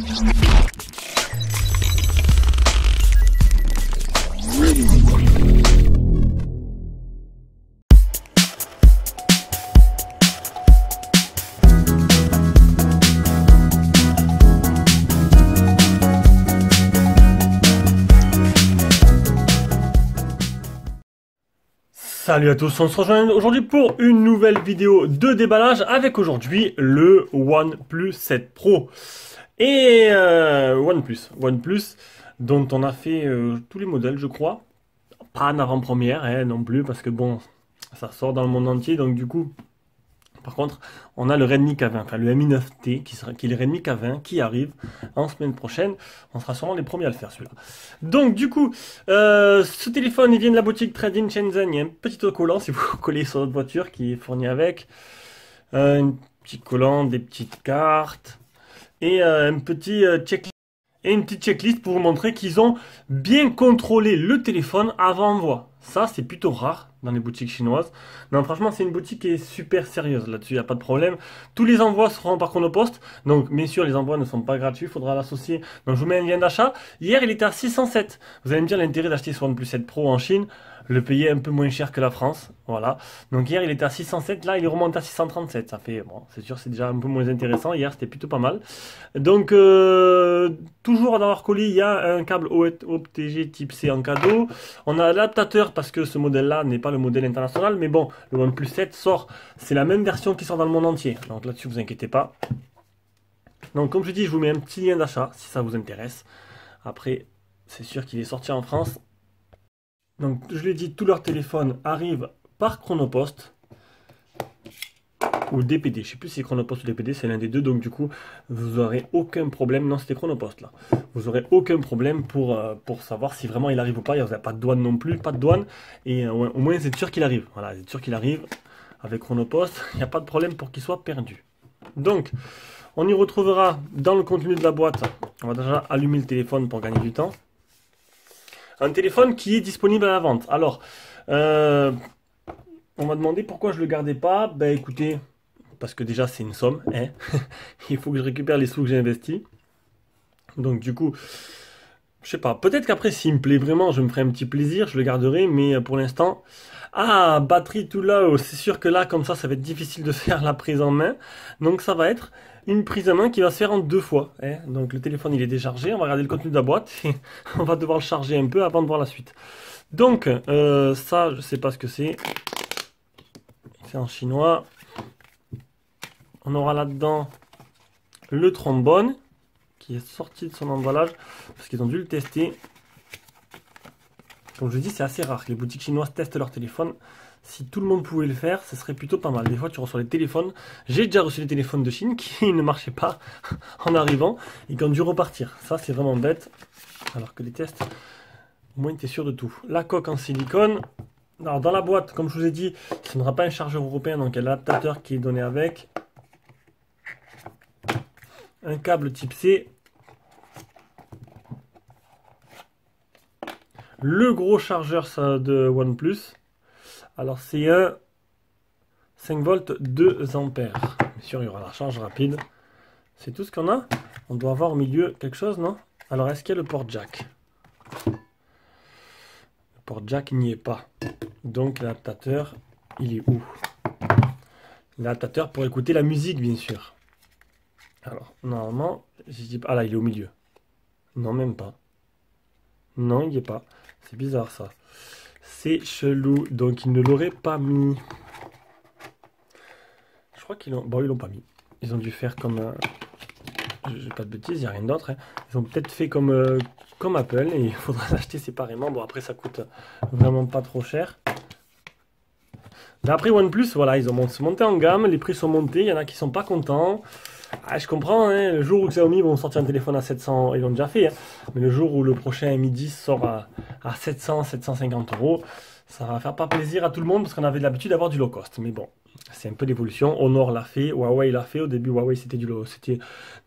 Salut à tous, on se rejoint aujourd'hui pour une nouvelle vidéo de déballage avec aujourd'hui le OnePlus 7 Pro et OnePlus dont on a fait tous les modèles je crois, pas en avant-première non plus parce que bon ça sort dans le monde entier donc du coup par contre on a le Redmi K20, enfin le Mi 9T qui est le Redmi K20 qui arrive en semaine prochaine, on sera sûrement les premiers à le faire celui-là. Donc du coup ce téléphone il vient de la boutique Trade-in Shenzhen, il y a un petit autocollant si vous collez sur votre voiture qui est fourni avec, un petit collant, des petites cartes et un petit checklist. Et une petite checklist pour vous montrer qu'ils ont bien contrôlé le téléphone avant envoi. Ça, c'est plutôt rare dans les boutiques chinoises. Non, franchement, c'est une boutique qui est super sérieuse là-dessus, il n'y a pas de problème. Tous les envois seront par Chronopost. Donc, bien sûr, les envois ne sont pas gratuits, il faudra l'associer. Donc, je vous mets un lien d'achat. Hier, il était à 607. Vous allez me dire l'intérêt d'acheter ce OnePlus 7 Pro en Chine. Le payer un peu moins cher que la France, voilà. Donc hier il était à 607, là il est remonté à 637, ça fait, bon, c'est sûr c'est déjà un peu moins intéressant, hier c'était plutôt pas mal. Donc toujours dans leur colis il y a un câble OTG type C en cadeau, on a l'adaptateur parce que ce modèle là n'est pas le modèle international, mais bon, le OnePlus 7 sort, c'est la même version qui sort dans le monde entier, donc là-dessus vous inquiétez pas. Donc comme je dis, je vous mets un petit lien d'achat si ça vous intéresse, après c'est sûr qu'il est sorti en France. Donc, je l'ai dit, tous leurs téléphones arrivent par Chronopost ou DPD. Je ne sais plus si c'est Chronopost ou DPD, c'est l'un des deux. Donc, du coup, vous n'aurez aucun problème. Non, c'était Chronopost là. Vous n'aurez aucun problème pour savoir si vraiment il arrive ou pas. Il n'y a pas de douane non plus, pas de douane. Et au moins, vous êtes sûr qu'il arrive. Voilà, vous êtes sûr qu'il arrive avec Chronopost. Il n'y a pas de problème pour qu'il soit perdu. Donc, on y retrouvera dans le contenu de la boîte. On va déjà allumer le téléphone pour gagner du temps. Un téléphone qui est disponible à la vente. Alors, on m'a demandé pourquoi je ne le gardais pas. Ben écoutez, parce que déjà c'est une somme. Hein. Il faut que je récupère les sous que j'ai investis. Donc du coup, je sais pas. Peut-être qu'après s'il me plaît vraiment, je me ferai un petit plaisir, je le garderai. Mais pour l'instant, batterie tout là, c'est sûr que là, comme ça va être difficile de faire la prise en main. Donc ça va être une prise en main qui va se faire en deux fois. Hein. Donc le téléphone il est déchargé, on va regarder le contenu de la boîte et on va devoir le charger un peu avant de voir la suite. Donc ça, je sais pas ce que c'est. C'est en chinois. On aura là-dedans le trombone qui est sorti de son emballage parce qu'ils ont dû le tester. Comme je dis, c'est assez rare que les boutiques chinoises testent leur téléphone. Si tout le monde pouvait le faire, ce serait plutôt pas mal. Des fois, tu reçois les téléphones. J'ai déjà reçu les téléphones de Chine qui ne marchaient pas en arrivant et qui ont dû repartir. Ça, c'est vraiment bête. Alors que les tests, au moins, tu es sûr de tout. La coque en silicone. Alors, dans la boîte, comme je vous ai dit, ce ne sera pas un chargeur européen. Donc, il y a l'adaptateur qui est donné avec. Un câble type C. Le gros chargeur de OnePlus. Alors c'est un 5 volts 2 ampères. Bien sûr, il y aura la charge rapide. C'est tout ce qu'on a. On doit avoir au milieu quelque chose, non? Alors est-ce qu'il y a le port jack? Le port jack n'y est pas. Donc l'adaptateur, il est où? L'adaptateur pour écouter la musique, bien sûr. Alors, normalement, je dis pas. Ah là, il est au milieu. Non, même pas. Non, il n'y est pas. C'est bizarre ça. C'est chelou. Donc ils ne l'auraient pas mis. Je crois qu'ils l'ont. Bon, ils l'ont pas mis. Ils ont dû faire comme. J'ai pas de bêtises, il n'y a rien d'autre. Hein. Ils ont peut-être fait comme Apple et il faudra l'acheter séparément. Bon, après, ça coûte vraiment pas trop cher. Mais après OnePlus, voilà, ils ont monté en gamme. Les prix sont montés. Il y en a qui sont pas contents. Je comprends, hein, le jour où Xiaomi vont sortir un téléphone à 700, ils l'ont déjà fait, hein, mais le jour où le prochain Mi 10 sort à 700, 750 euros, ça va faire pas plaisir à tout le monde parce qu'on avait l'habitude d'avoir du low cost. Mais bon, c'est un peu l'évolution. Honor l'a fait, Huawei l'a fait. Au début, Huawei c'était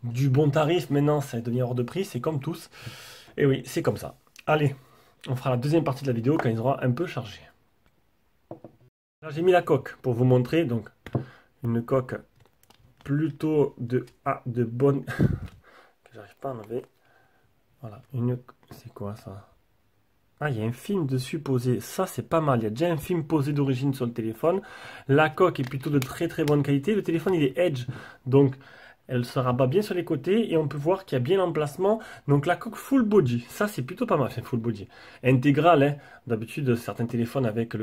du bon tarif. Maintenant, ça devient hors de prix. C'est comme tous. Et oui, c'est comme ça. Allez, on fera la deuxième partie de la vidéo quand il sera un peu chargé. Là, j'ai mis la coque pour vous montrer. Donc, une coque plutôt de bonne j'arrive pas à enlever. Voilà, c'est quoi ça? Ah, il y a un film dessus posé. Ça, c'est pas mal. Il y a déjà un film posé d'origine sur le téléphone. La coque est plutôt de très très bonne qualité. Le téléphone, il est Edge. Donc, elle se rabat bien sur les côtés. Et on peut voir qu'il y a bien l'emplacement. Donc, la coque full body. Ça, c'est plutôt pas mal. C'est full body. Intégrale, hein. D'habitude, certains téléphones avec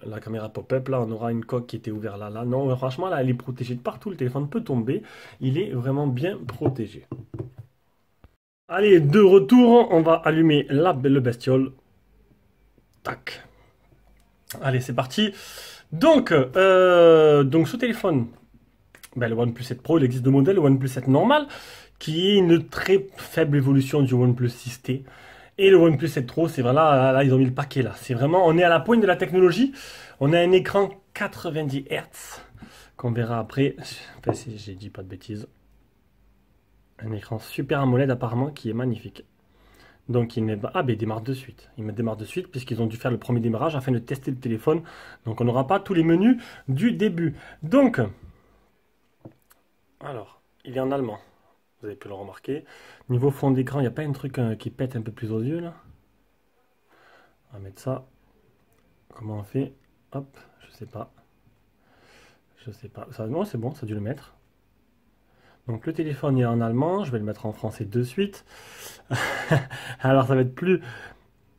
la caméra pop-up, là, on aura une coque qui était ouverte là. Non, franchement, là, elle est protégée de partout. Le téléphone peut tomber. Il est vraiment bien protégé. Allez, de retour, on va allumer la belle bestiole. Tac. Allez, c'est parti. Donc ce téléphone, ben, le OnePlus 7 Pro, il existe deux modèles. Le OnePlus 7 normal, qui est une très faible évolution du OnePlus 6T. Et le OnePlus 7 Pro, c'est voilà, là, ils ont mis le paquet là. C'est vraiment, on est à la pointe de la technologie. On a un écran 90 Hz, qu'on verra après. Enfin, si j'ai dit pas de bêtises. Un écran Super AMOLED apparemment qui est magnifique. Donc il met... Ah ben il démarre de suite. Il me démarre de suite puisqu'ils ont dû faire le premier démarrage afin de tester le téléphone. Donc on n'aura pas tous les menus du début. Donc, alors, il est en allemand. Vous avez pu le remarquer. Niveau fond d'écran, il n'y a pas un truc qui pète un peu plus aux yeux là. On va mettre ça. Comment on fait? Hop, je sais pas. Je sais pas. Ça, non, c'est bon, ça a dû le mettre. Donc le téléphone est en allemand, je vais le mettre en français de suite. Alors ça va être plus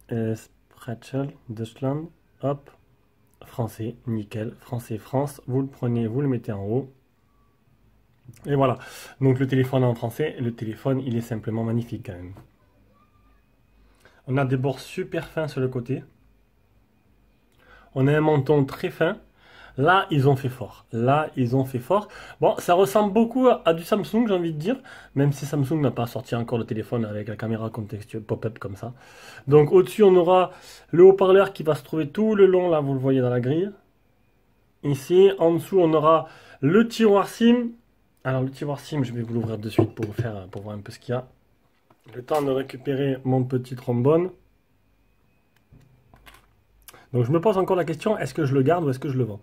Sprachel, Deutschland, hop, français, nickel, français, France, vous le prenez, vous le mettez en haut. Et voilà, donc le téléphone est en français, le téléphone il est simplement magnifique quand même. On a des bords super fins sur le côté. On a un menton très fin. Là, ils ont fait fort. Là, ils ont fait fort. Bon, ça ressemble beaucoup à du Samsung, j'ai envie de dire. Même si Samsung n'a pas sorti encore le téléphone avec la caméra contextuelle pop-up comme ça. Donc, au-dessus, on aura le haut-parleur qui va se trouver tout le long. Là, vous le voyez dans la grille. Ici, en dessous, on aura le tiroir SIM. Alors, le tiroir SIM, je vais vous l'ouvrir de suite pour voir un peu ce qu'il y a. Le temps de récupérer mon petit trombone. Donc je me pose encore la question, est-ce que je le garde ou est-ce que je le vends?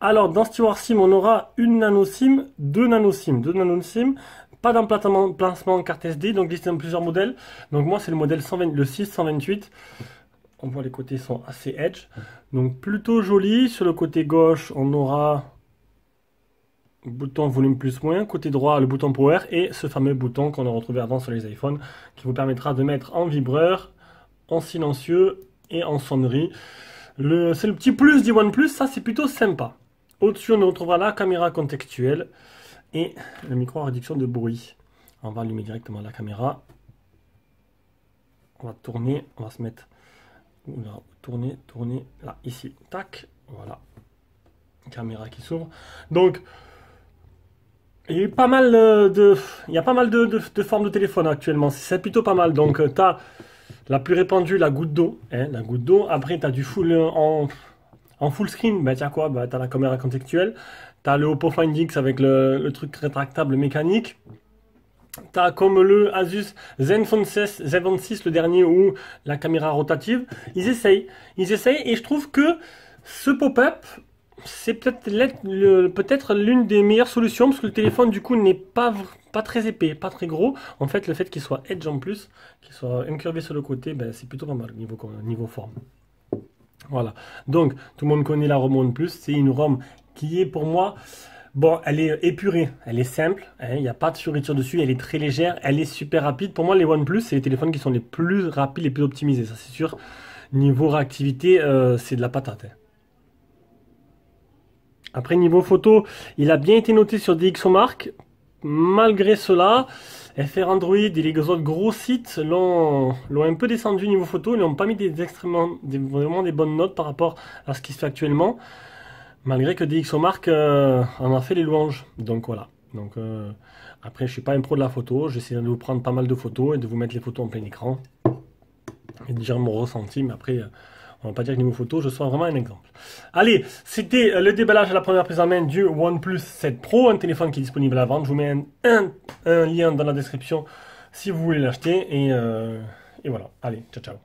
Alors dans ce tiroir SIM, on aura une nano SIM, deux nano SIM, pas d'emplacement carte SD, donc listé dans plusieurs modèles. Donc moi c'est le modèle 120, le 628. On voit les côtés sont assez edge. Donc plutôt joli. Sur le côté gauche, on aura bouton volume plus moins. Côté droit, le bouton power et ce fameux bouton qu'on a retrouvé avant sur les iPhones qui vous permettra de mettre en vibreur, en silencieux et en sonnerie. C'est le petit plus du OnePlus, ça c'est plutôt sympa. Au-dessus, on retrouvera la caméra contextuelle et le micro à réduction de bruit. On va allumer directement la caméra. On va tourner, on va se mettre... Là, tourner, là, ici, tac, voilà. Caméra qui s'ouvre. Donc, il y a pas mal de formes de téléphone actuellement. C'est plutôt pas mal. Donc, tu as... La plus répandue, la goutte d'eau. Hein, la goutte d'eau. Après, tu as du full en full screen. Bah, tu as quoi? Bah, tu as la caméra contextuelle. Tu as le Oppo Find X avec le truc rétractable mécanique. Tu as comme le Asus Zenfone 6, le dernier, ou la caméra rotative. Ils essayent. Et je trouve que ce pop-up, c'est peut-être l'une des meilleures solutions parce que le téléphone, du coup, n'est pas très épais, pas très gros. En fait, le fait qu'il soit edge en plus, qu'il soit incurvé sur le côté, ben, c'est plutôt pas mal niveau forme. Voilà. Donc, tout le monde connaît la ROM OnePlus. C'est une ROM qui est pour moi, bon, elle est épurée, elle est simple. Il n'y a pas de fioriture dessus, elle est très légère, elle est super rapide. Pour moi, les OnePlus, c'est les téléphones qui sont les plus rapides, les plus optimisés. Ça, c'est sûr. Niveau réactivité, c'est de la patate. Hein. Après, niveau photo, il a bien été noté sur DxOMark. Malgré cela, FR Android et les autres gros sites l'ont un peu descendu niveau photo. Ils n'ont pas mis vraiment des bonnes notes par rapport à ce qui se fait actuellement. Malgré que DxOMark en a fait les louanges. Donc voilà. Donc, après, je suis pas un pro de la photo. J'essaie de vous prendre pas mal de photos et de vous mettre les photos en plein écran. Et de dire mon ressenti. Mais après... on va pas dire que niveau photo, je sois vraiment un exemple. Allez, c'était le déballage à la première prise en main du OnePlus 7 Pro, un téléphone qui est disponible à la vente. Je vous mets un lien dans la description si vous voulez l'acheter. Et voilà, allez, ciao ciao.